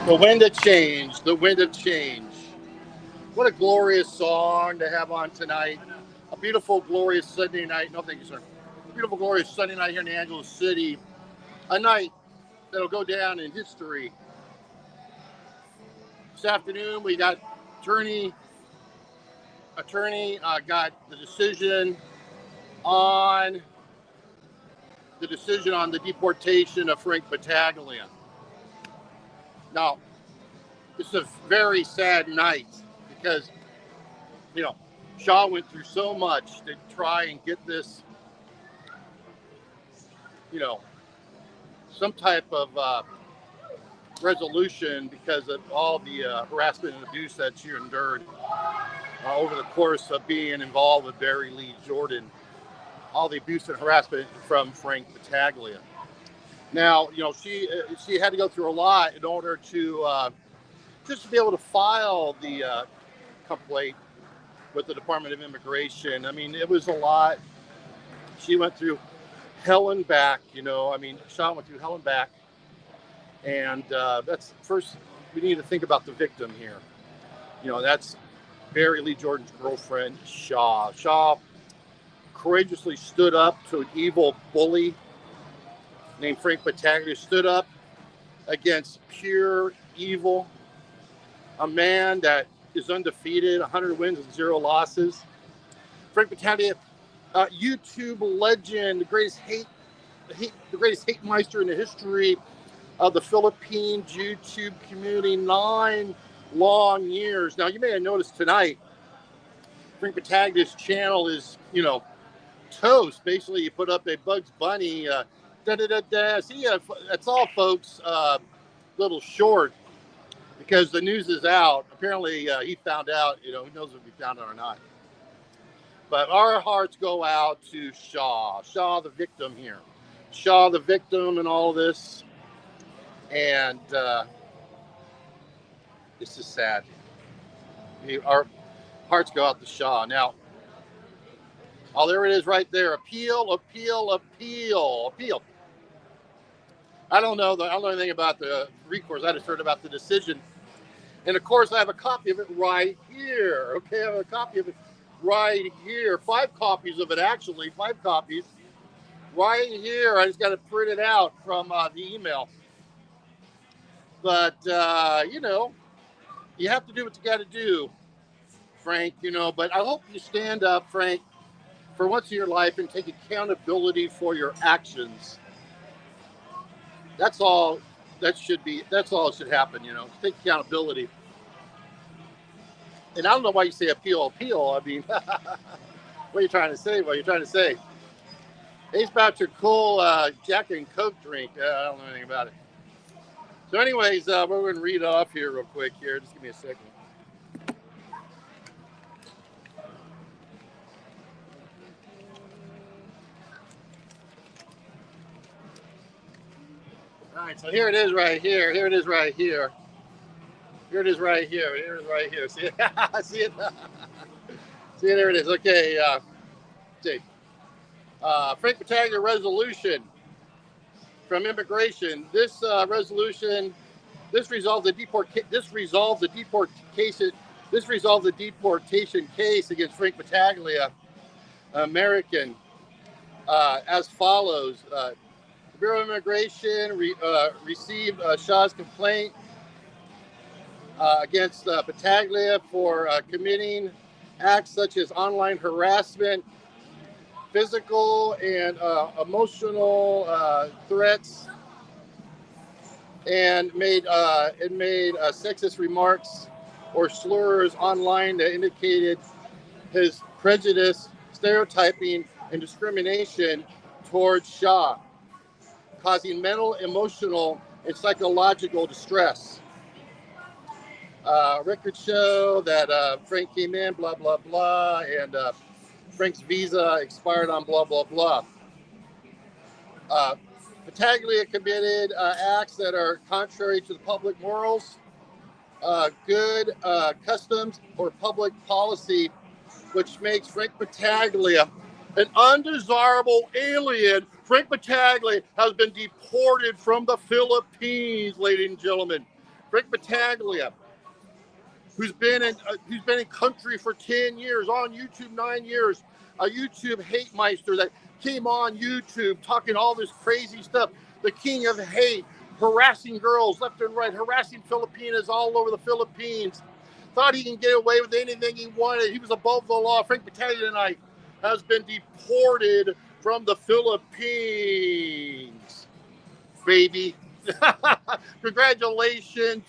The Wind of Change, The Wind of Change. What a glorious song to have on tonight. A beautiful, glorious Sunday night. No, thank you, sir. A beautiful, glorious Sunday night here in Angeles City. A night that'll go down in history. This afternoon, we got attorney got the decision on the deportation of Frank Battaglia. Now, it's a very sad night because, Shaw went through so much to try and get this, some type of resolution because of all the harassment and abuse that she endured over the course of being involved with Barry Lee Jordan. All the abuse and harassment from Frank Battaglia. Now, she had to go through a lot in order to just to be able to file the complaint with the Department of Immigration. I mean, it was a lot. She went through hell and back, Shaw went through hell and back. And that's first, we need to think about the victim here. That's Barry Lee Jordan's girlfriend, Shaw. Shaw courageously stood up to an evil bully named Frank Battaglia, stood up against pure evil, a man that is undefeated, 100 wins and 0 losses. Frank Battaglia, YouTube legend, the greatest hate meister in the history of the Philippines YouTube community, 9 long years. Now, you may have noticed tonight, Frank Battaglia's channel is, toast. Basically, you put up a Bugs Bunny, See, that's all, folks. Little short because the news is out. Apparently, he found out. Who knows if he found out or not. But our hearts go out to Shaw. Shaw, the victim here. Shaw, the victim in all of this. And this is sad. Our hearts go out to Shaw. Now, there it is right there. Appeal, appeal, appeal, appeal. I don't know anything about the recourse. I just heard about the decision. And of course, I have a copy of it right here. Okay, I have a copy of it right here. 5 copies of it, actually. 5 copies. Right here. I just got to print it out from the email. But, you have to do what you got to do, Frank, But I hope you stand up, Frank, for once in your life and take accountability for your actions. That's all that should happen, take accountability. And I don't know why you say appeal. I mean, what are you trying to say? Ace about your cool Jack and Coke drink. I don't know anything about it. So anyways, we're going to read off here real quick here. Just give me a second. All right, so here it is right here. See it? See it? See it? There it is. Okay. See. Frank Battaglia resolution from immigration. This resolution, this resolved the deportation case against Frank Battaglia, American, as follows. The Bureau of Immigration received Shaw's complaint against Battaglia for committing acts such as online harassment, physical and emotional threats, and made sexist remarks or slurs online that indicated his prejudice, stereotyping, and discrimination towards Shaw. causing mental, emotional, and psychological distress. Records show that Frank came in, blah, blah, blah, and Frank's visa expired on blah, blah, blah. Battaglia committed acts that are contrary to the public morals, good customs, or public policy, which makes Frank Battaglia an undesirable alien. Frank Battaglia has been deported from the Philippines, ladies and gentlemen. Frank Battaglia, who's been in country for 10 years, on YouTube 9 years, a YouTube hate meister that came on YouTube talking all this crazy stuff, the king of hate, harassing girls left and right, harassing Filipinas all over the Philippines. Thought he can get away with anything he wanted. He was above the law. Frank Battaglia tonight has been deported from the Philippines. Baby. Congratulations.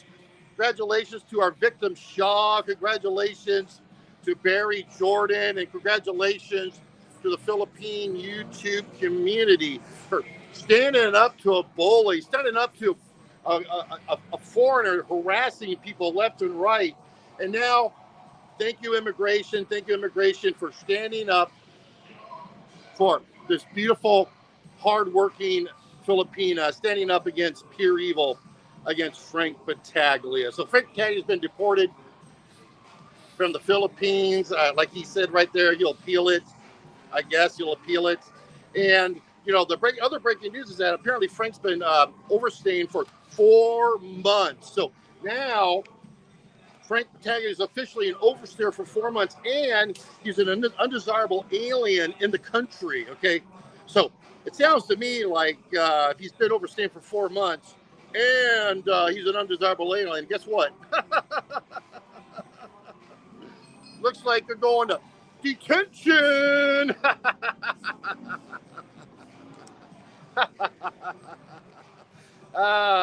Congratulations to our victim, Shaw. Congratulations to Barry Jordan. And congratulations to the Philippine YouTube community for standing up to a bully, standing up to a foreigner harassing people left and right. And now, thank you, immigration. Thank you, immigration, for standing up for this beautiful, hardworking Filipina, standing up against pure evil, against Frank Battaglia. So Frank Battaglia has been deported from the Philippines. Like he said right there, he'll appeal it. I guess he'll appeal it. And, you know, the other breaking news is that apparently Frank's been overstaying for 4 months. So now Frank Battaglia is officially an overstayer for 4 months, and he's an undesirable alien in the country, okay? So it sounds to me like if he's been overstaying for 4 months and he's an undesirable alien, guess what? Looks like they're going to detention.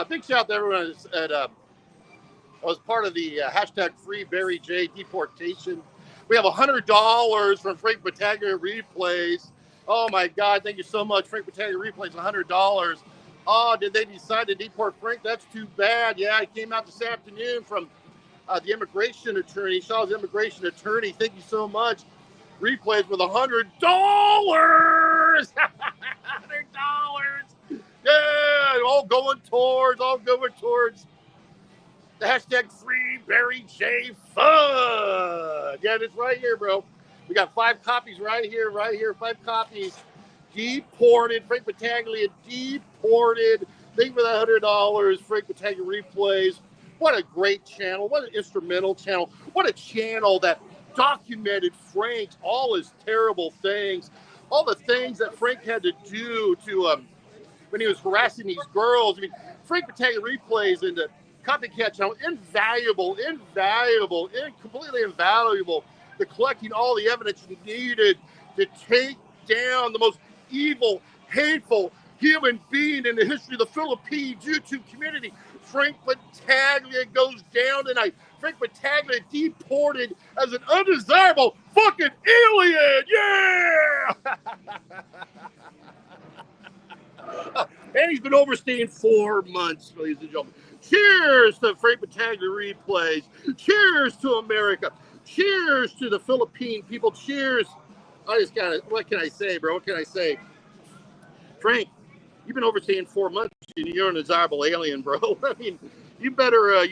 Big shout out to everyone at I was part of the hashtag Free Barry J deportation. We have $100 from Frank Battaglia replays. Oh my God, thank you so much. Frank Battaglia replays $100. Oh, did they decide to deport Frank? That's too bad. Yeah, he came out this afternoon from the immigration attorney, Shaw's immigration attorney. Thank you so much. Replays with $100. $100. Yeah, all going towards the hashtag Free Barry J Fun. Yeah, it's right here, bro. We got 5 copies right here, 5 copies. Deported. Frank Battaglia deported. Thank you for that $100. Frank Battaglia replays. What a great channel. What an instrumental channel. What a channel that documented Frank's, all his terrible things, all the things that Frank had to do to when he was harassing these girls. I mean, Frank Battaglia replays in the copycat channel, invaluable, completely invaluable to collecting all the evidence needed to take down the most evil, hateful human being in the history of the Philippines YouTube community. Frank Battaglia goes down tonight. Frank Battaglia deported as an undesirable fucking alien. Yeah! And he's been overstaying 4 months, ladies and gentlemen. Cheers to Frank Battaglia replays. Cheers to America. Cheers to the Philippine people. Cheers. I just got it. What can I say, bro? What can I say? Frank, you've been overstaying 4 months and you're an undesirable alien, bro. I mean, you better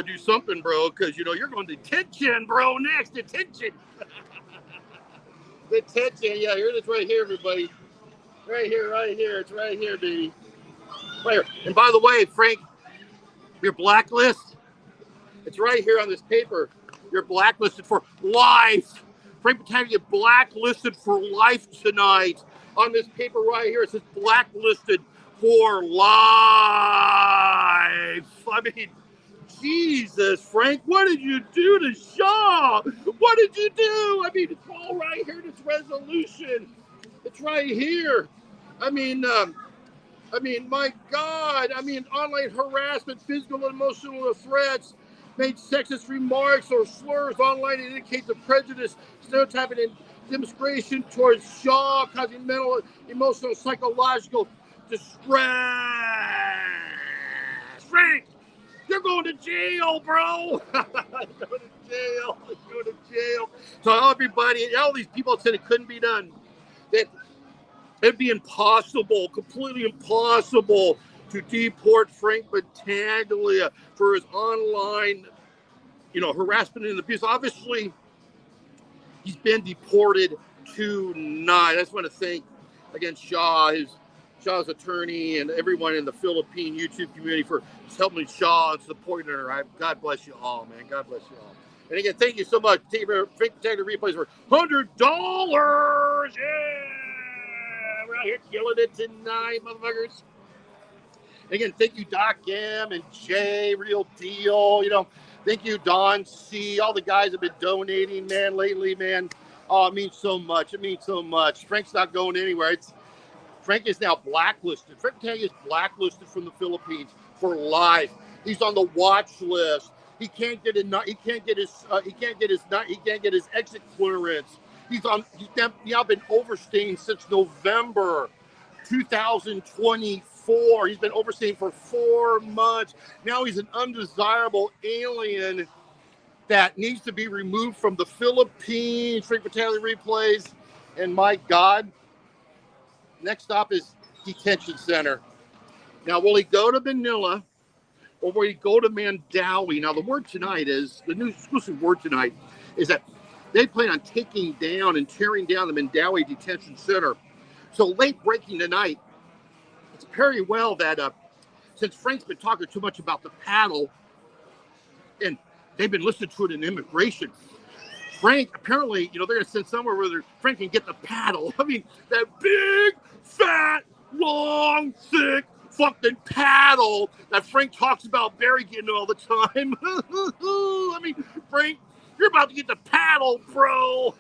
do something, bro, because, you're going to detention, bro, next. Detention. Detention. Yeah, here it is right here, everybody. Right here. It's right here, baby. Right here. And by the way, Frank, your blacklist, it's right here on this paper. You're blacklisted for life. Frank Battaglia blacklisted for life tonight. On this paper right here, it says blacklisted for life. I mean, Jesus, Frank, what did you do to Shaw? What did you do? I mean, it's all right here, this resolution. It's right here. I mean, my God. I mean, online harassment, physical and emotional threats, made sexist remarks or slurs online and indicate the prejudice, stereotyping, and discrimination towards Shaw, causing mental, emotional, psychological distress. Frank, you're going to jail, bro. Go to jail. Go to jail. So everybody, all these people said it couldn't be done. That it'd be impossible, completely impossible to deport Frank Battaglia for his online, harassment and abuse. Obviously, he's been deported tonight. I just want to thank, again, Shaw's attorney and everyone in the Philippine YouTube community for helping Shaw and supporting her. God bless you all, man. God bless you all. And again, thank you so much. Frank Battaglia replays for $100. Yeah! We're out here killing it tonight, motherfuckers. And again, thank you, Doc M and Jay, Real Deal. Thank you, Don C. All the guys have been donating, man, lately, man. Oh, it means so much. It means so much. Frank's not going anywhere. Frank is now blacklisted. Frank Battaglia is blacklisted from the Philippines for life. He's on the watch list. He can't get his exit clearance. He's now been overstaying since November 2024. He's been overstaying for 4 months. Now he's an undesirable alien that needs to be removed from the Philippines. Frank Battaglia replays. And my God, next stop is detention center. Now, will he go to Manila or will he go to Mandawi? Now, the new exclusive word tonight is that they plan on taking down and tearing down the Mandawi detention center. So late breaking tonight, it's very well that since Frank's been talking too much about the paddle, and they've been listening to it in immigration, Frank, apparently, they're going to send somewhere where Frank can get the paddle. I mean, that big, fat, long, thick, fucking paddle that Frank talks about Barry getting all the time. I mean, Frank, you're about to get the paddle, bro.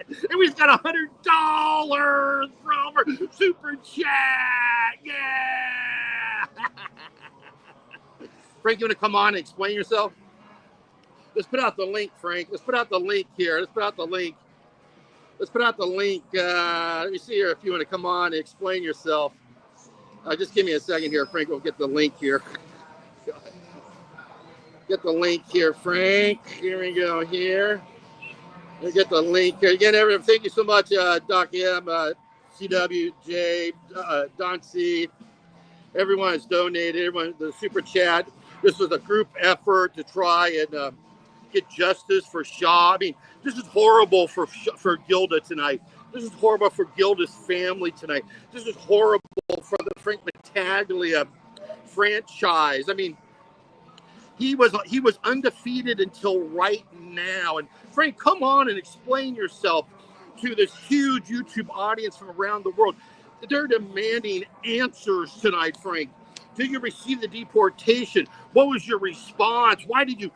And we've got $100 from our super chat. Yeah. Frank, you want to come on and explain yourself? Let's put out the link, Frank. Let's put out the link here. Let me see here if you want to come on and explain yourself. Just give me a second here, Frank. We'll get the link here. Get the link here, Frank. Here we go here. We'll get the link here. Again, everyone, thank you so much, Doc M, CWJ, Don C. Everyone has donated. Everyone, the super chat. This was a group effort to try and get justice for Shaw. I mean, this is horrible for Gilda tonight. This is horrible for Gilda's family tonight. This is horrible for the Frank Battaglia franchise. I mean, he was undefeated until right now. And Frank, come on and explain yourself to this huge YouTube audience from around the world. They're demanding answers tonight, Frank. Did you receive the deportation? What was your response? Why did you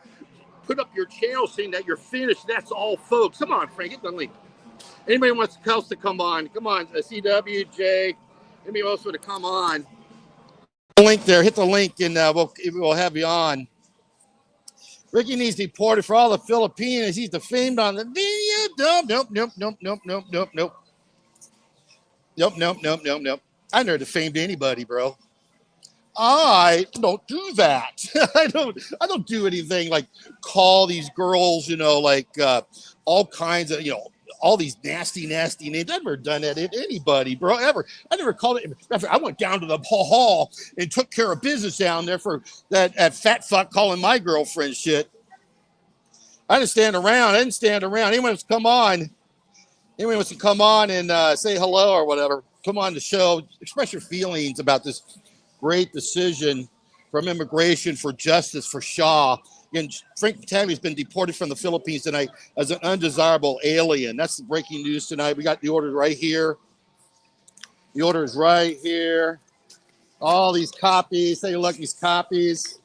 put up your channel saying that you're finished? That's all, folks. Come on, Frank, get the link. Anybody else to come on? Come on, CWJ. Anybody else want to come on? The link there. Hit the link, and we'll have you on. Ricky needs deported for all the Filipinos. He's defamed on the video. Nope. I never defamed anybody, bro. I don't do that. I don't do anything like call these girls, all kinds of, all these nasty names. I've never done that to anybody, bro, ever. I never called it. I went down to the hall and took care of business down there for that fat fuck calling my girlfriend shit. I didn't stand around. Anyone wants to come on and say hello or whatever, come on the show, express your feelings about this great decision from immigration for justice for Shaw. Again, Frank Battaglia has been deported from the Philippines tonight as an undesirable alien. That's the breaking news tonight. We got the order right here. The order is right here. All these copies. Take a look at these copies.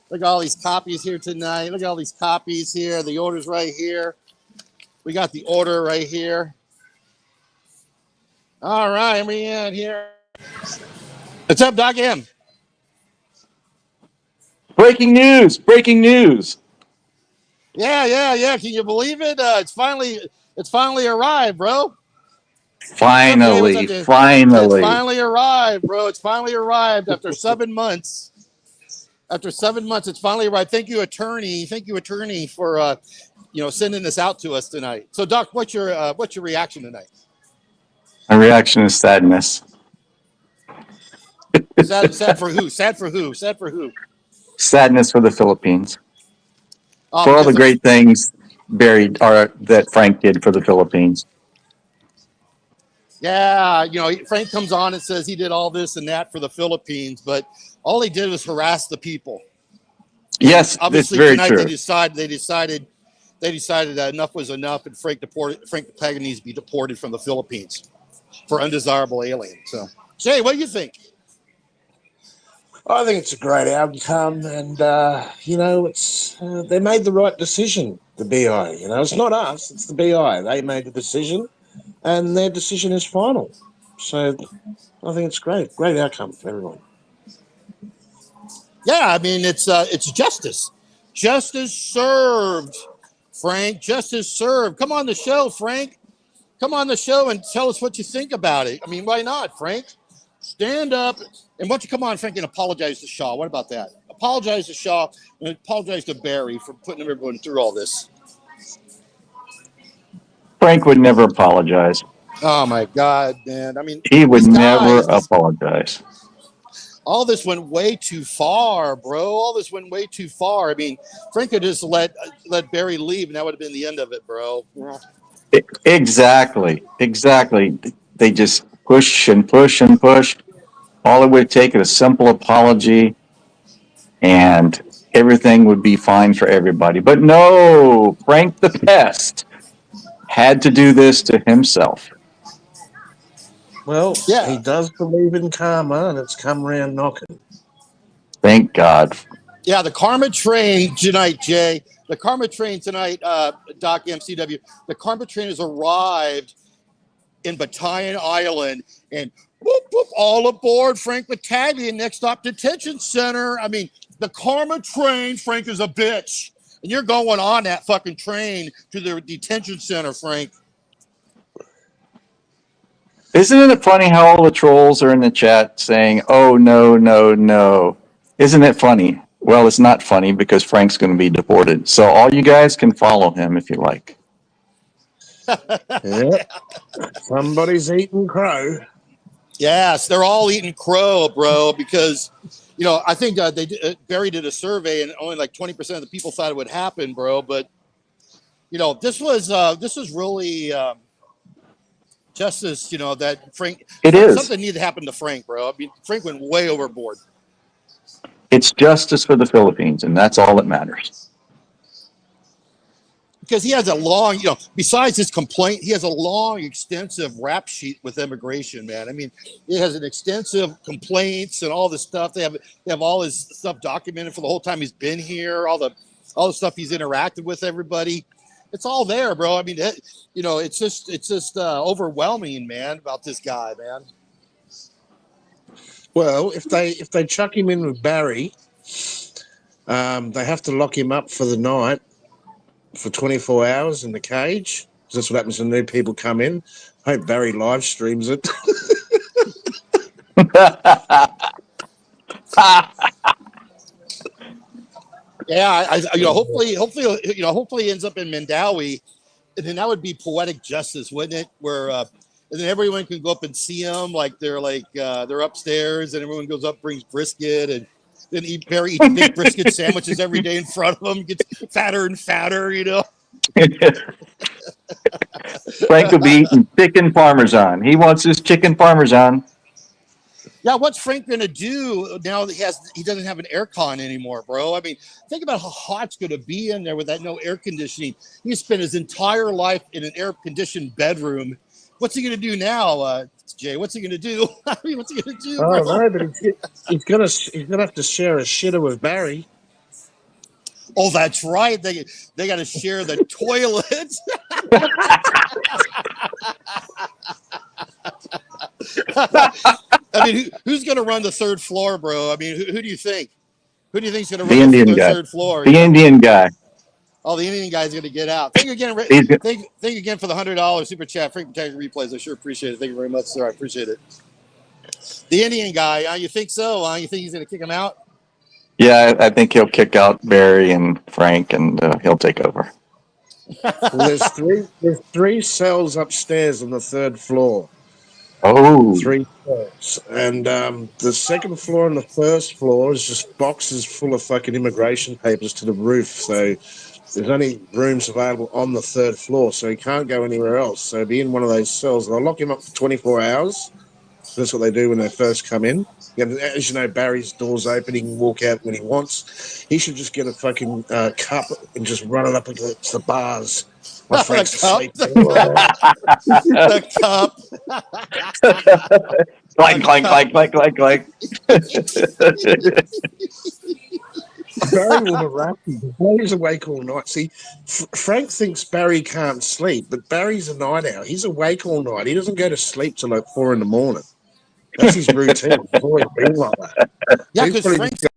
Look at all these copies here tonight. Look at all these copies here. The order's right here. We got the order right here. All right, we in here. What's up, Doc M? Breaking news! Breaking news! Yeah. Can you believe it? It's finally arrived, bro. What's up, Jay? What's up, Finally, Jay? It's finally. finally arrived, bro. It's finally arrived after 7 months. After 7 months, it's finally arrived. Thank you, attorney. Thank you, attorney, for sending this out to us tonight. So, Doc, what's your reaction tonight? My reaction is sadness. Sad for who? Sad for who? Sad for who? Sadness for the Philippines. For all Because the great things that Frank did for the Philippines. yeah, Frank comes on and says he did all this and that for the Philippines, but all he did was harass the people. Yes, Obviously, it's very tonight true. they decided that enough was enough, and Frank Battaglia needs to be deported from the Philippines for undesirable alien. So, Jay, what do you think? I think it's a great outcome, and it's they made the right decision. The BI, it's not us; it's the BI. They made the decision, and their decision is final. So, I think it's great outcome for everyone. Yeah, I mean it's justice served, Frank. Justice served. Come on the show, Frank. Come on the show and tell us what you think about it. I mean, why not, Frank? Stand up and why don't you come on, Frank, and apologize to Shaw? What about that? Apologize to Shaw and apologize to Barry for putting everyone through all this. Frank would never apologize. Oh my God, man! I mean, He would these never guys. apologize. All this went way too far, bro. All this went way too far. I mean, Frank could just let Barry leave, and that would have been the end of it, bro. Exactly. They just push and push and push. All it would take is a simple apology, and everything would be fine for everybody. But no, Frank the Pest had to do this to himself. Well, Yeah. he does believe in karma, and it's come round knocking. Thank God. Yeah, the karma train tonight, Jay. The karma train tonight, Doc MCW. The karma train has arrived in Battaglia Island, and whoop, whoop, all aboard Frank Battaglia, next stop detention center. I mean, the karma train, Frank, is a bitch. And you're going on that fucking train to the detention center, Frank. Isn't it funny how all the trolls are in the chat saying, oh, no, no, no? Isn't it funny? Well, it's not funny because Frank's going to be deported. So all you guys can follow him if you like. Yeah. Somebody's eating crow. Yes, they're all eating crow, bro, because, I think Barry did a survey and only like 20% of the people thought it would happen, bro. But, this was really justice, that Frank. It is. Something needed to happen to Frank, bro. I mean, Frank went way overboard. It's justice for the Philippines, and that's all that matters. Because he has a long, besides his complaint, he has a long, extensive rap sheet with immigration, man. I mean, it has an extensive complaints and all this stuff. They have all his stuff documented for the whole time he's been here, all the stuff he's interacted with everybody. It's all there, bro. I mean, it's just overwhelming, man, about this guy, man. Well, if they chuck him in with Barry, they have to lock him up for the night for 24 hours in the cage. That's what happens when new people come in. I hope Barry live streams it. Yeah, hopefully he ends up in Mandawi, and then that would be poetic justice, wouldn't it? Where and then everyone can go up and see him, like they're upstairs, and everyone goes up, brings brisket, and then Barry eats big brisket sandwiches every day in front of him, gets fatter and fatter, Frank will be eating chicken parmesan. He wants his chicken parmesan. Yeah, what's Frank gonna do now that he doesn't have an aircon anymore, bro? I mean, think about how hot it's gonna be in there with that no air conditioning. He spent his entire life in an air-conditioned bedroom. What's he gonna do now, Jay? What's he gonna do? I mean, what's he gonna do, bro? No, but he's gonna have to share a shitter with Barry. Oh, that's right. They got to share the toilets. I mean, who's going to run the third floor, bro? I mean, who do you think? Who do you think's going to The run Indian the guy. third floor? The Indian guy. Oh, the Indian guy's going to get out. Thank you again. He's, Thank you again for the $100 super chat. Frank Battaglia replays. I sure appreciate it. Thank you very much, sir. I appreciate it. The Indian guy. You think so? You think he's going to kick him out? yeah, I think he'll kick out Barry and Frank, and he'll take over. Well, there's three cells upstairs on the third floor. Oh, 3 cells, and the second floor and the first floor is just boxes full of fucking immigration papers to the roof. So there's only rooms available on the third floor, so he can't go anywhere else. So be in one of those cells. They'll lock him up for 24 hours. That's what they do when they first come in. As you know, Barry's door's open. He can walk out when he wants. He should just get a fucking cup and just run it up against the bars. My Frank's asleep. The cup. clank, clank, clank, clank, clank, clank. Barry will harass him. Barry's awake all night. See, Frank thinks Barry can't sleep, but Barry's a night owl. He's awake all night. He doesn't go to sleep till like 4 a.m. That's his routine. He's always been like that. Yeah, He's because probably Frank's just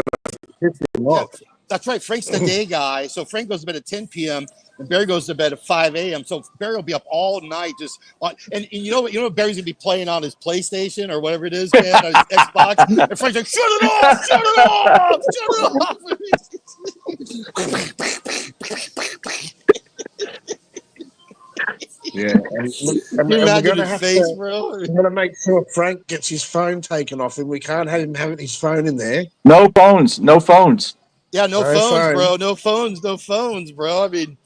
gonna piss him off. that's right. Frank's the day guy. So Frank goes to bed at 10 p.m. and Barry goes to bed at 5 a.m. So Barry will be up all night just on, and you know what Barry's gonna be playing on his PlayStation or whatever it is, man, on his Xbox. And Frank's like, shut it off, shut it off, shut it off. Yeah, and Can you imagine his face, bro? We're going to make sure Frank gets his phone taken off him. We can't have him having his phone in there. No phones. No phones. Yeah, no phones, bro. No phones, bro. I mean,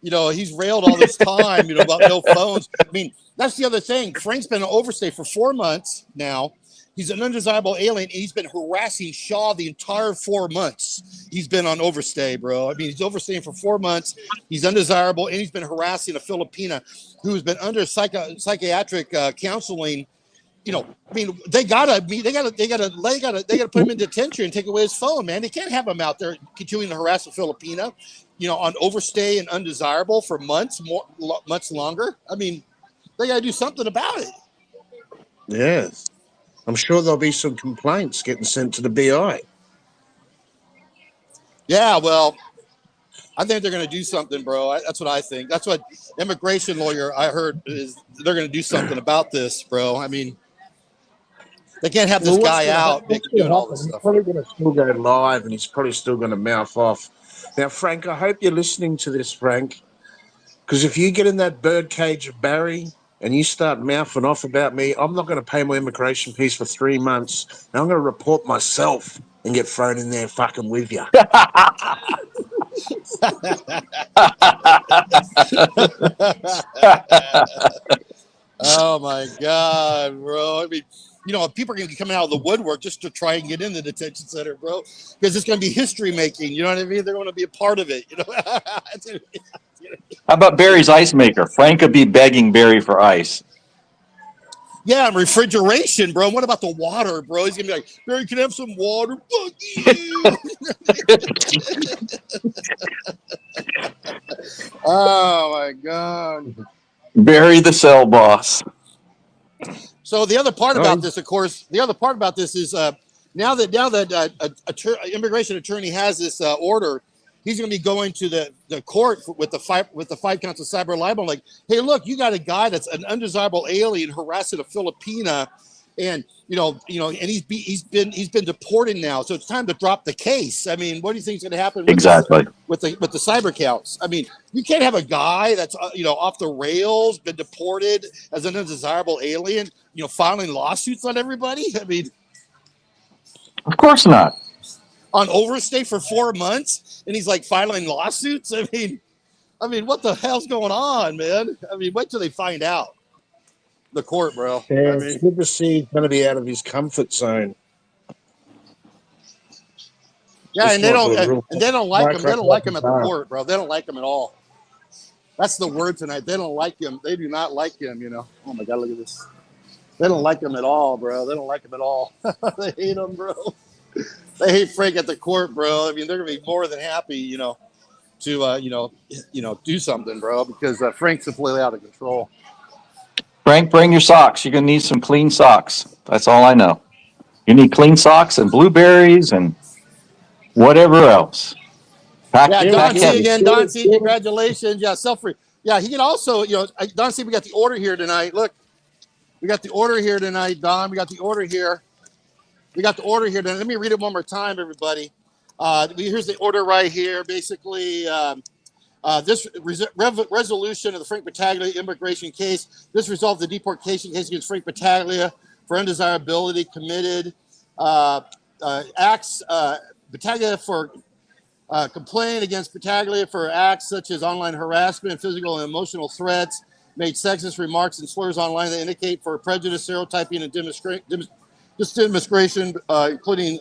he's railed all this time, about no phones. I mean, that's the other thing. Frank's been an overstay for 4 months now. He's an undesirable alien, and he's been harassing Shaw the entire 4 months. He's been on overstay, bro. I mean, he's overstaying for 4 months. He's undesirable, and he's been harassing a Filipina who's been under psychiatric counseling. I mean, they gotta put him in detention and take away his phone, man. They can't have him out there continuing to harass a Filipina, on overstay and undesirable for months longer. I mean, they gotta do something about it. Yes. I'm sure there'll be some complaints getting sent to the BI. Yeah, well, I think they're going to do something, bro. That's what I think. That's what immigration lawyer I heard is they're going to do something about this, bro. I mean, they can't have this guy out doing all this stuff. He's probably going to still go live, and he's probably still going to mouth off. Now, Frank, I hope you're listening to this, Frank, because if you get in that birdcage of Barry and you start mouthing off about me, I'm not going to pay my immigration fees for 3 months. And I'm going to report myself and get thrown in there fucking with you. Oh, my God, bro. I mean, people are going to be coming out of the woodwork just to try and get in the detention center, bro, because it's going to be history making. You know what I mean? They're going to be a part of it. How about Barry's ice maker? Frank could be begging Barry for ice. Yeah, and refrigeration, bro. What about the water, bro? He's gonna be like, Barry, can I have some water? Fuck you. Oh my God. Barry the cell boss. So the other part about this, of course, is now that immigration attorney has this order, he's going to be going to the court with the five counts of cyber libel. Like, hey, look, you got a guy that's an undesirable alien harassing a Filipina, and and he's been deported now. So it's time to drop the case. I mean, what do you think is going to happen with with the cyber counts? I mean, you can't have a guy that's off the rails, been deported as an undesirable alien, filing lawsuits on everybody. I mean, of course not. On overstay for 4 months, and he's like filing lawsuits. I mean, what the hell's going on, man? I mean, wait till they find out. The court, bro. Yeah, it's good to see he's going to be out of his comfort zone. Yeah, and they don't like him. They don't like him at the court, bro. They don't like him at all. That's the word tonight. They don't like him. They do not like him. Oh my God, look at this. They don't like him at all, bro. They don't like him at all. They hate him, bro. They hate Frank at the court, bro. I mean, they're gonna be more than happy, to do something, bro, because Frank's completely out of control. Frank, bring your socks. You're gonna need some clean socks. That's all I know. You need clean socks and blueberries and whatever else. Yeah, Here Don we C go. again. Don C, congratulations. Yeah, self-free. Yeah, he can also, Don C, we got the order here tonight. Look, we got the order here tonight, Don. We got the order here. We got the order here tonight. Let me read it one more time, everybody. Here's the order right here. Basically, this resolution of the Frank Battaglia immigration case. This resolved the deportation case against Frank Battaglia for undesirability committed acts. Battaglia for complaint against Battaglia for acts such as online harassment and physical and emotional threats, made sexist remarks and slurs online that indicate for prejudice, stereotyping, and discrimination, including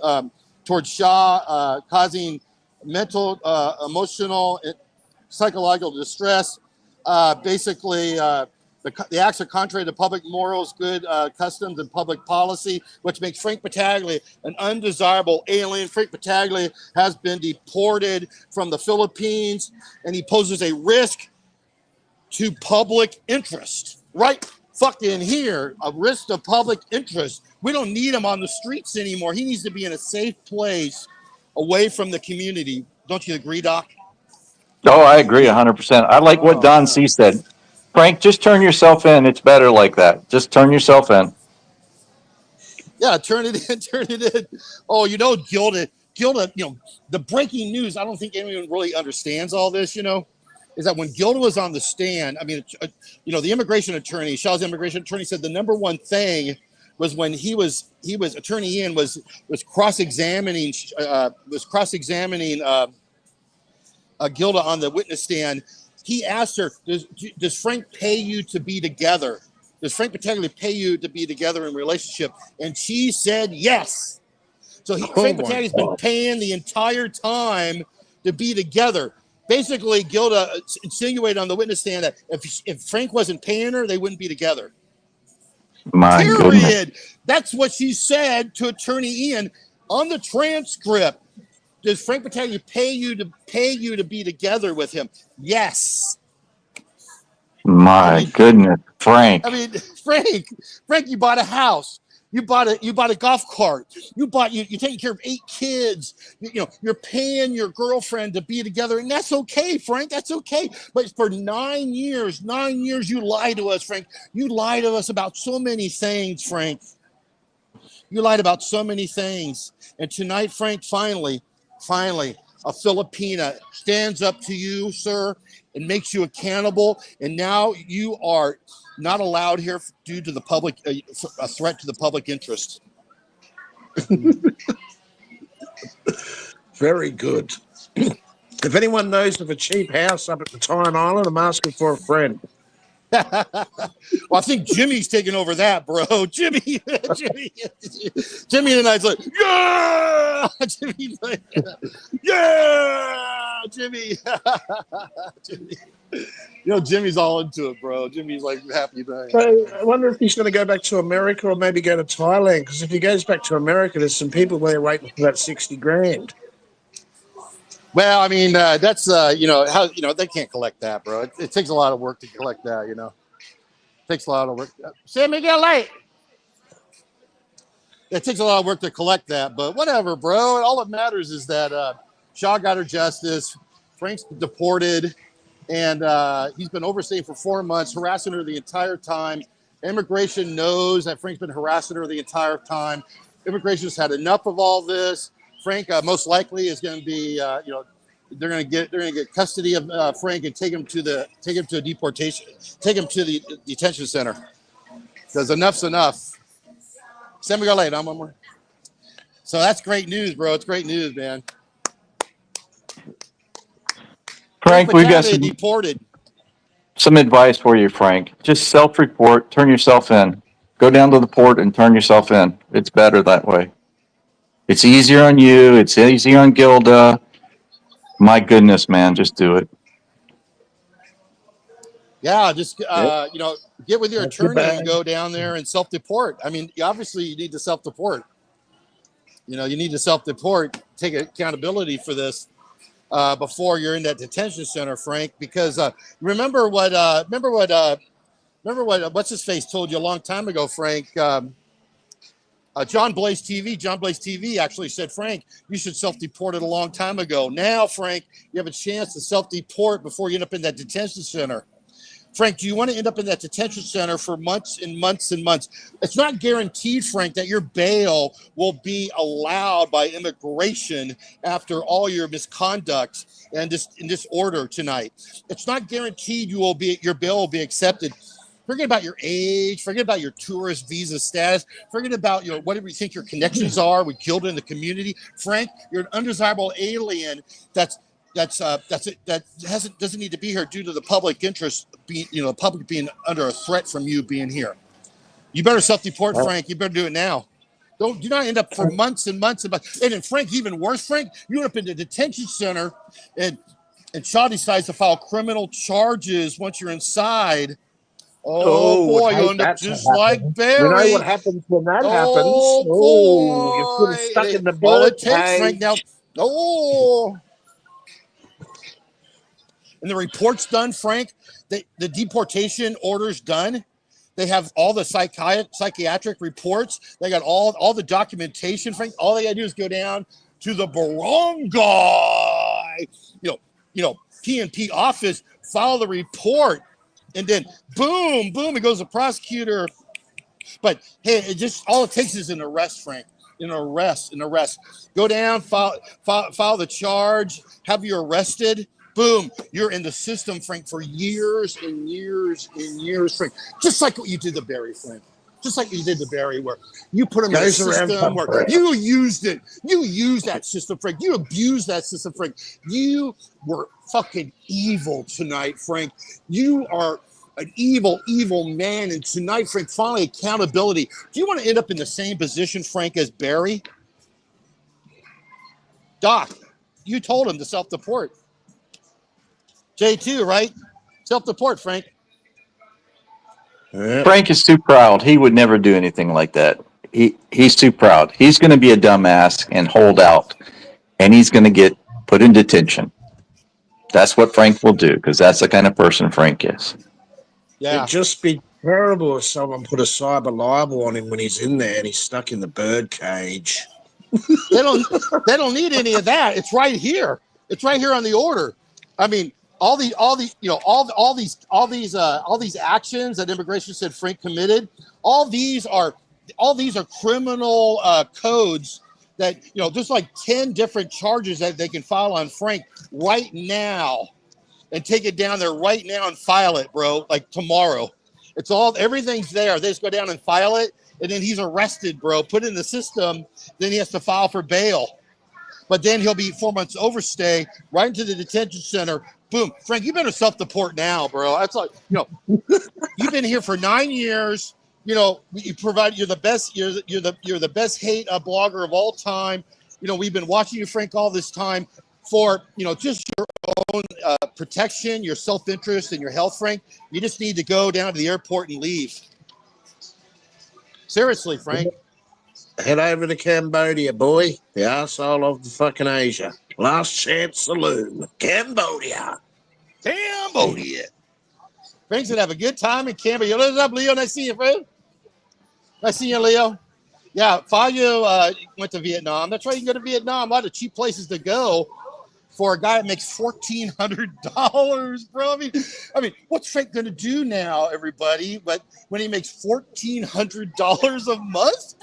towards Shaw, causing mental, emotional, and psychological distress. The acts are contrary to public morals, good customs, and public policy, which makes Frank Battaglia an undesirable alien. Frank Battaglia has been deported from the Philippines, and he poses a risk to public interest. Right fucking here, a risk to public interest. We don't need him on the streets anymore. He needs to be in a safe place away from the community. Don't you agree, Doc? Oh, I agree 100%. I like what Oh, Don man. C said. Frank, just turn yourself in. It's better like that. Just turn yourself in. Yeah, turn it in, turn it in. Oh, Gilda, the breaking news, I don't think anyone really understands all this, is that when Gilda was on the stand, I mean, the immigration attorney, Shaw's immigration attorney said the number one thing was when he was attorney Ian was cross-examining Gilda on the witness stand. He asked her, does Frank pay you to be together? Does Frank Battaglia pay you to be together in a relationship? And she said yes. So Frank Battaglia's been paying the entire time to be together. Basically, Gilda insinuated on the witness stand that if Frank wasn't paying her, they wouldn't be together. My goodness. Period. That's what she said to attorney Ian on the transcript. Does Frank Battaglia pay you to be together with him? Yes. My goodness, Frank. I mean, Frank, you bought a house. You bought a golf cart. You're taking care of 8 kids. You're paying your girlfriend to be together, and that's okay, Frank. That's okay. But for 9 years, you lied to us, Frank. You lied to us about so many things, Frank. You lied about so many things. And tonight, Frank, finally, a Filipina stands up to you, sir, and makes you accountable. And now you are not allowed here due to the public, a threat to the public interest. Very good. If anyone knows of a cheap house up at the Tyne Island, I'm asking for a friend. Well, I think Jimmy's taking over that, bro. Jimmy tonight's like, yeah! Jimmy's like, yeah! Jimmy. Jimmy's all into it, bro. Jimmy's like happy tonight. So I wonder if he's going to go back to America or maybe go to Thailand, because if he goes back to America, there's some people there waiting for that 60 grand. Well, I mean, that's they can't collect that, bro. It takes a lot of work to collect that, It takes a lot of work. San Miguel Lake. It takes a lot of work to collect that, but whatever, bro. All that matters is that Shaw got her justice. Frank's deported, and he's been overstaying for 4 months, harassing her the entire time. Immigration knows that Frank's been harassing her the entire time. Immigration's had enough of all this. Frank most likely is going to be, they're going to get custody of Frank and take him to a deportation, take him to the detention center. Because enough's enough. San Miguel Lake, one more. So that's great news, bro. It's great news, man. Frank, we've got some advice for you, Frank. Just self-report, turn yourself in. Go down to the port and turn yourself in. It's better that way. It's easier on you. It's easier on Gilda. My goodness, man, just do it. Yeah, just get with your attorney and go down there and self-deport. I mean, obviously you need to self-deport. You need to self-deport, take accountability for this before you're in that detention center, Frank. Because remember what what's his face told you a long time ago, Frank. John Blaze TV actually said, Frank, you should self-deport it a long time ago. Now, Frank, you have a chance to self-deport before you end up in that detention center. Frank, do you want to end up in that detention center for months and months and months? It's not guaranteed, Frank, that your bail will be allowed by immigration after all your misconduct and this order tonight. It's not guaranteed your bail will be accepted. Forget about your age. Forget about your tourist visa status. Forget about whatever you think your connections are with Gilda in the community. Frank, you're an undesirable alien that doesn't need to be here due to the public interest being, the public being under a threat from you being here. You better self-deport, Frank. You better do it now. Do not end up for months and months and months. And then, Frank, even worse, Frank, you end up in the detention center and Shaw decides to file criminal charges once you're inside. Oh boy, you'll end up just like Barry. We know what happens when that happens. Oh, you're sort of stuck in the bird all it takes, cage. Frank, now. Oh. And the report's done, Frank. The deportation order's done. They have all the psychiatric reports. They got all the documentation, Frank. All they got to do is go down to the barangay, PNP office, file the report, and then boom, it goes to the prosecutor. But hey, all it takes is an arrest, Frank. An arrest. Go down, file the charge, have you arrested. Boom, you're in the system, Frank, for years and years and years, Frank. Just like what you did to Barry, Frank. Just like you did to Barry, where you put him in a system where you used it. You used that system, Frank. You abused that system, Frank. You were fucking evil tonight, Frank. You are an evil, evil man. And tonight, Frank, finally accountability. Do you want to end up in the same position, Frank, as Barry? Doc, you told him to self-deport. J2, right? Self-deport, Frank. Frank is too proud. He would never do anything like that. He's too proud. He's going to be a dumbass and hold out, and he's going to get put in detention. That's what Frank will do, because that's the kind of person Frank is. Yeah. It'd just be terrible if someone put a cyber libel on him when he's in there and he's stuck in the bird cage. They don't need any of that. It's right here. It's right here on the order. I mean, all these actions that immigration said Frank committed, all these are criminal codes that, there's like 10 different charges that they can file on Frank right now and take it down there right now and file it, bro, like tomorrow. Everything's there. They just go down and file it, and then he's arrested, bro, put in the system, then he has to file for bail. But then he'll be 4 months overstay, right into the detention center. Boom, Frank, you better self-deport now, bro. That's like, you've been here for 9 years. You're the best. You're the best hate blogger of all time. We've been watching you, Frank, all this time for just your own protection, your self-interest, and your health, Frank. You just need to go down to the airport and leave. Seriously, Frank. Head over to Cambodia, boy. The arsehole of the fucking Asia. Last Chance Saloon. Cambodia. Frank's gonna have a good time in Cambodia. What's up, Leo? Nice seeing you, friend. Nice seeing you, Leo. Yeah, Fabio went to Vietnam. That's right, you can go to Vietnam. A lot of cheap places to go for a guy that makes $1,400, bro. I mean, what's Frank gonna do now, everybody? But when he makes $1,400 a month,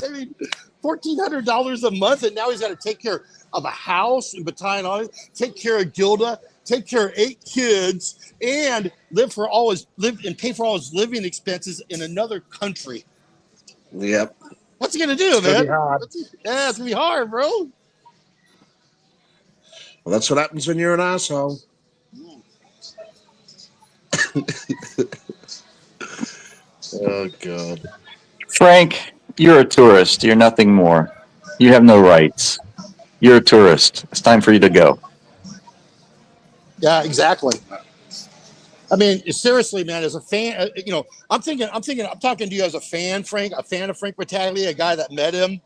I mean, $1,400 a month, and now he's got to take care of a house in Battaglia, take care of Gilda, take care of 8 kids, and pay for all his living expenses in another country. Yep. What's he gonna do, man? It's gonna be hard, bro. Well, that's what happens when you're an asshole. Oh God, Frank, you're a tourist. You're nothing more. You have no rights. You're a tourist. It's time for you to go. Yeah, exactly. I mean, seriously, man, as a fan, I'm talking to you as a fan, Frank, a fan of Frank Battaglia, a guy that met him,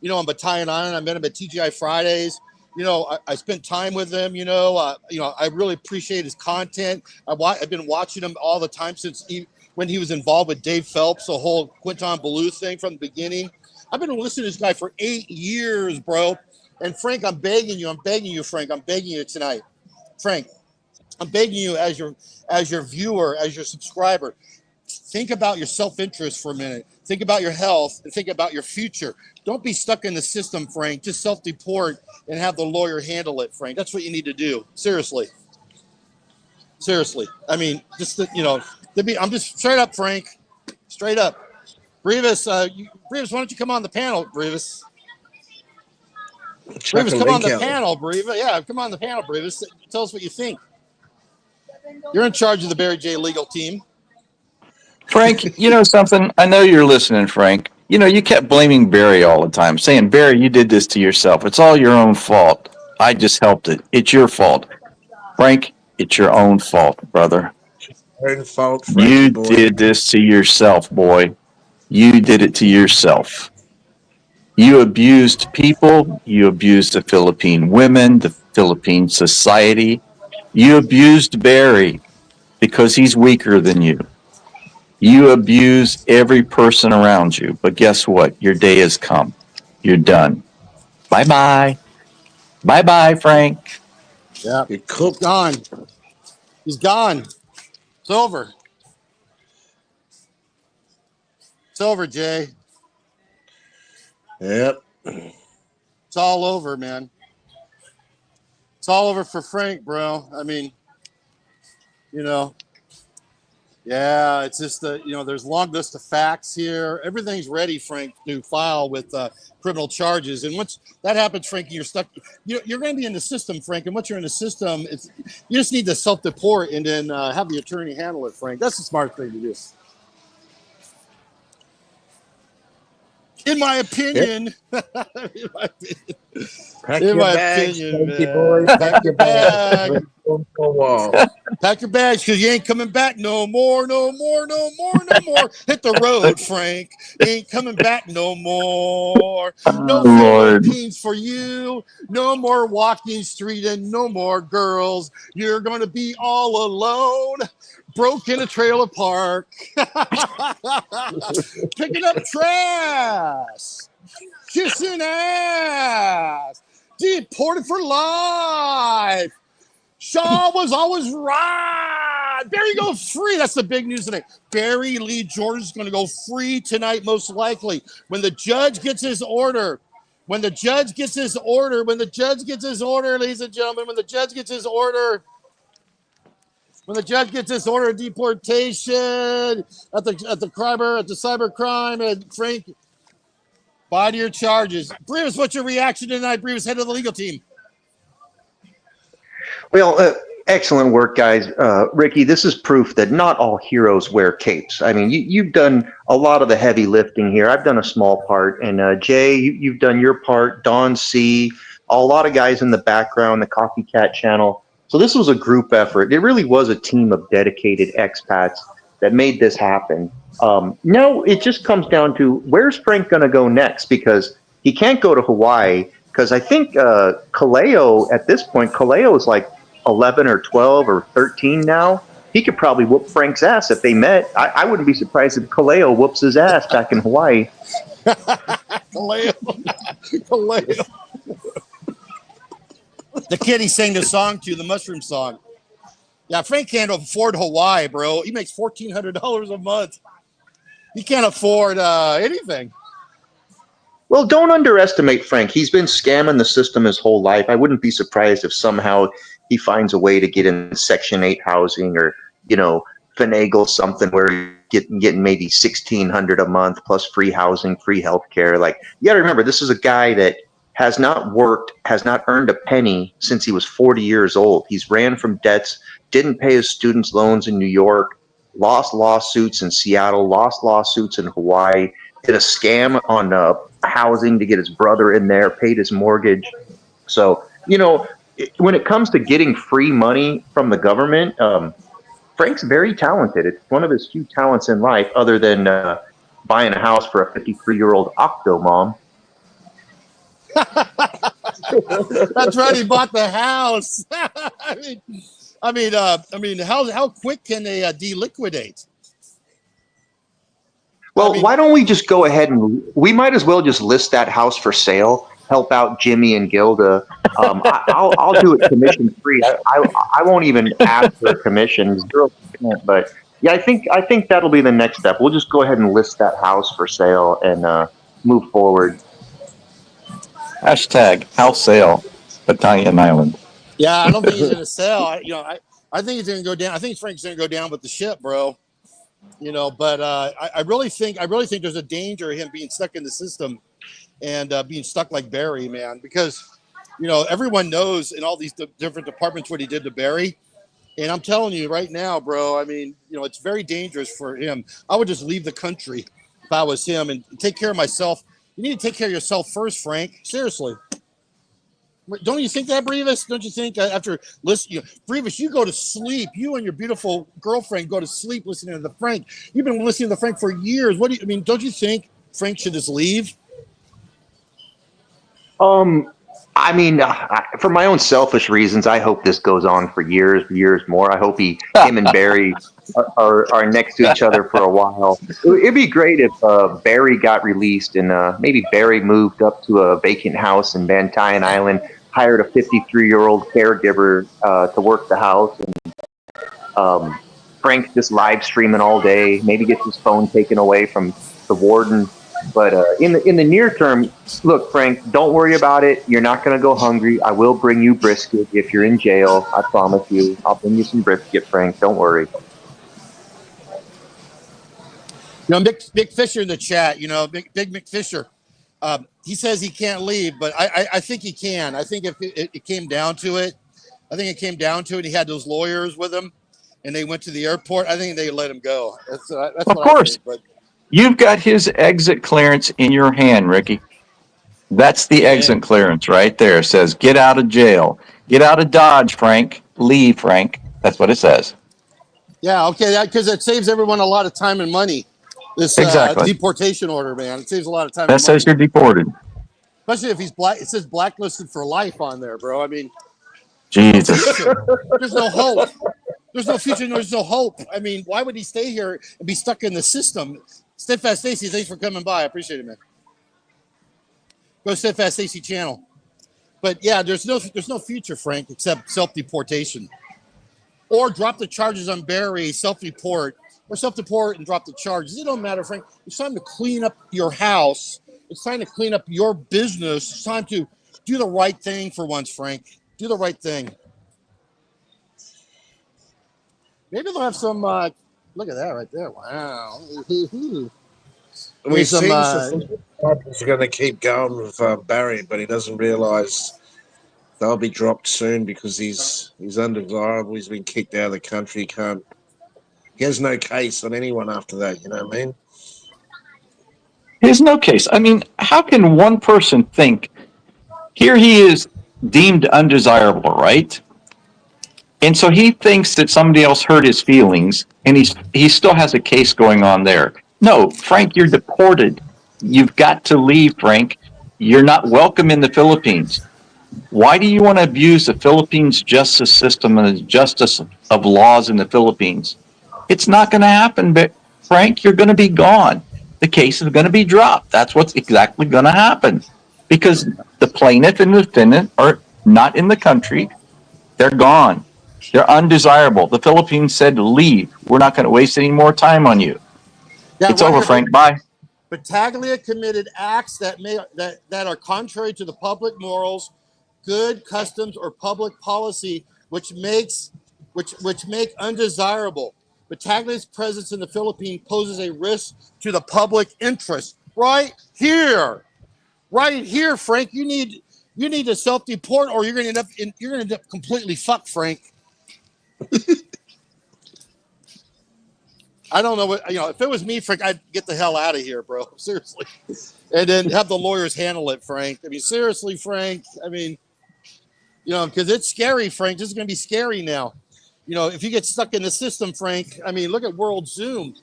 on Battalion Island. I met him at TGI Fridays. I spent time with him, I really appreciate his content. I've been watching him all the time since when he was involved with Dave Phelps, the whole Quinton Ballou thing from the beginning. I've been listening to this guy for 8 years, bro. And Frank, I'm begging you, Frank, I'm begging you tonight. Frank, I'm begging you as your viewer, as your subscriber, think about your self-interest for a minute. Think about your health and think about your future. Don't be stuck in the system, Frank. Just self-deport and have the lawyer handle it, Frank. That's what you need to do. Seriously. I mean, just I'm just straight up, Frank. Straight up. Brevis, Brevis, why don't you come on the panel, Brevis? Brevis, come on the panel, Brevis. Yeah, come on the panel, Brevis. Tell us what you think. You're in charge of the Barry J legal team. Frank, you know something? I know you're listening, Frank. You know, you kept blaming Barry all the time, saying, Barry, you did this to yourself. It's all your own fault. I just helped it. It's your fault. Frank, it's your own fault, brother. Own fault, you did this to yourself, boy. You did it to yourself. You abused people. You abused the Philippine women, the Philippine society. You abused Barry because he's weaker than you. You abuse every person around you. But guess what? Your day has come. You're done. Bye-bye. Bye-bye, Frank. Yeah, he's gone. He's gone. It's over. It's over, Jay. Yep. It's all over, man. It's all over for Frank, bro. I mean, yeah, it's just there's a long list of facts here. Everything's ready, Frank, to file with criminal charges. And once that happens, Frank, you're stuck. You're going to be in the system, Frank. And once you're in the system, you just need to self-deport and then have the attorney handle it, Frank. That's the smart thing to do. In my opinion. Yep. Pack your bags, boys. Pack your bags. Pack your bags, because you ain't coming back no more. Hit the road, Frank. You ain't coming back no more. No Philippines for you. No more walking street and no more girls. You're going to be all alone. Broke in a trailer park. Picking up trash. Kissing ass. Deported for life. Shaw was always right. Barry goes free. That's the big news tonight. Barry Lee Jordan is going to go free tonight, most likely. When the judge gets his order. Ladies and gentlemen, when the judge gets his order of deportation at the cyber and Frank, body your charges. Brevis, what's your reaction tonight? Brevis, head of the legal team. Well, excellent work, guys. Ricky, this is proof that not all heroes wear capes. I mean, you've done a lot of the heavy lifting here. I've done a small part. And Jay, you've done your part. Don C., a lot of guys in the background, the Coffee Cat channel. So this was a group effort. It really was a team of dedicated expats that made this happen. Now it just comes down to, where's Frank going to go next? Because he can't go to Hawaii. Because I think Kaleo, at this point, Kaleo is like 11 or 12 or 13 now. He could probably whoop Frank's ass if they met. I wouldn't be surprised if Kaleo whoops his ass back in Hawaii. Kaleo. The kid he sang the song to, the mushroom song. Yeah, Frank can't afford Hawaii, bro. He makes $1,400 a month. He can't afford anything. Well, don't underestimate Frank. He's been scamming the system his whole life. I wouldn't be surprised if somehow he finds a way to get in Section 8 housing or, finagle something where he's getting maybe $1,600 a month plus free housing, free healthcare. Like, you got to remember, this is a guy that has not worked, has not earned a penny since he was 40 years old. He's ran from debts, didn't pay his students' loans in New York, lost lawsuits in Seattle, lost lawsuits in Hawaii, did a scam on housing to get his brother in there, paid his mortgage. So, when it comes to getting free money from the government, Frank's very talented. It's one of his few talents in life, other than buying a house for a 53-year-old octo mom. That's right. He bought the house. I mean, how quick can they deliquidate? Well, I mean, why don't we just go ahead and we might as well just list that house for sale, help out Jimmy and Gilda. I'll do it commission free. I won't even ask for a commission, 0%. But yeah, I think that'll be the next step. We'll just go ahead and list that house for sale and move forward. Hashtag house sale, Battaglia Island. yeah, I don't think he's going to sell. I think he's going to go down. I think Frank's going to go down with the ship, bro. But I really think there's a danger of him being stuck in the system and being stuck like Barry, man, because everyone knows in all these different departments what he did to Barry. And I'm telling you right now, bro, I mean, it's very dangerous for him. I would just leave the country if I was him and take care of myself. You need to take care of yourself first, Frank. Seriously. Don't you think that, Brevis? Don't you think after listening, Brevis, you go to sleep. You and your beautiful girlfriend go to sleep listening to the Frank. You've been listening to the Frank for years. Don't you think Frank should just leave? I mean, for my own selfish reasons, I hope this goes on for years more. I hope him and Barry are next to each other for a while. It'd be great if Barry got released and maybe Barry moved up to a vacant house in Battaglia Island, hired a 53-year-old caregiver to work the house, and Frank's just live streaming all day. Maybe gets his phone taken away from the warden. But in the near term, look, Frank, don't worry about it. You're not going to go hungry. I will bring you brisket if you're in jail. I promise you. I'll bring you some brisket, Frank. Don't worry. Mick Fisher in the chat, Big Mick Fisher. He says he can't leave, but I think he can. I think if it came down to it, he had those lawyers with him, and they went to the airport. I think they let him go. That's Of what course. I think. But You've got his exit clearance in your hand, Ricky. That's the exit clearance right there. It says, get out of jail. Get out of Dodge, Frank. Leave, Frank. That's what it says. yeah, okay, because it saves everyone a lot of time and money. This Exactly. deportation order, man, it saves a lot of time. That and money. says you're deported. Especially if he's black. It says blacklisted for life on there, bro. I mean, Jesus. there's no hope. There's no future. There's no hope. I mean, why would he stay here and be stuck in the system? Steadfast Stacy, thanks for coming by. I appreciate it, man. Go Steadfast Stacy channel. But yeah, there's no future, Frank, except self-deportation. Or drop the charges on Barry, self-deport and drop the charges. It don't matter, Frank. It's time to clean up your house. It's time to clean up your business. It's time to do the right thing for once, Frank. Do the right thing. Maybe they'll have some. Look at that right there! Wow. We seem he's going to keep going with Barry, but he doesn't realise they'll be dropped soon because he's undesirable. He's been kicked out of the country. He has no case on anyone after that. You know what I mean? There's no case. I mean, how can one person think, here he is deemed undesirable, right? And so he thinks that somebody else hurt his feelings, and he still has a case going on there. No, Frank, you're deported. You've got to leave, Frank. You're not welcome in the Philippines. Why do you want to abuse the Philippines justice system and the justice of laws in the Philippines? It's not going to happen, but Frank, you're going to be gone. The case is going to be dropped. That's what's exactly going to happen, because the plaintiff and the defendant are not in the country. They're gone. They're undesirable. The Philippines said, leave. We're not going to waste any more time on you. Yeah, it's over, Frank. Bye. Battaglia committed acts that are contrary to the public morals, good customs, or public policy, which make undesirable. Battaglia's presence in the Philippines poses a risk to the public interest. Right here, Frank. You need to self-deport, or you're going to end up completely fucked, Frank. I don't know what, if it was me, Frank, I'd get the hell out of here, bro. Seriously. And then have the lawyers handle it, Frank. I mean, seriously, Frank. I mean, because it's scary, Frank. This is going to be scary now. If you get stuck in the system, Frank, I mean, look at World Zoom.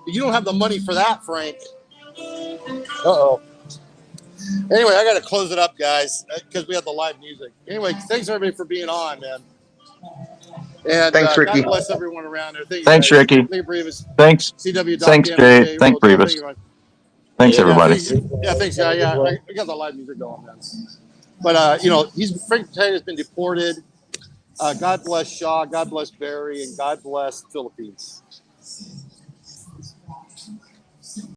You don't have the money for that, Frank. Uh-oh. Anyway, I got to close it up, guys, because we have the live music. Anyway, thanks, everybody, for being on, man. And Thanks, Ricky. God bless everyone around there. Thank you, Thanks, guys. Ricky. Thank you, Brevis. Thanks. CW. Thanks, Jay. Thanks, Brevis. Thanks, Yeah, everybody. Thanks, guy. Yeah, I got the live music going, man. But Frank Battaglia has been deported. God bless Shaw. God bless Barry, and God bless Philippines.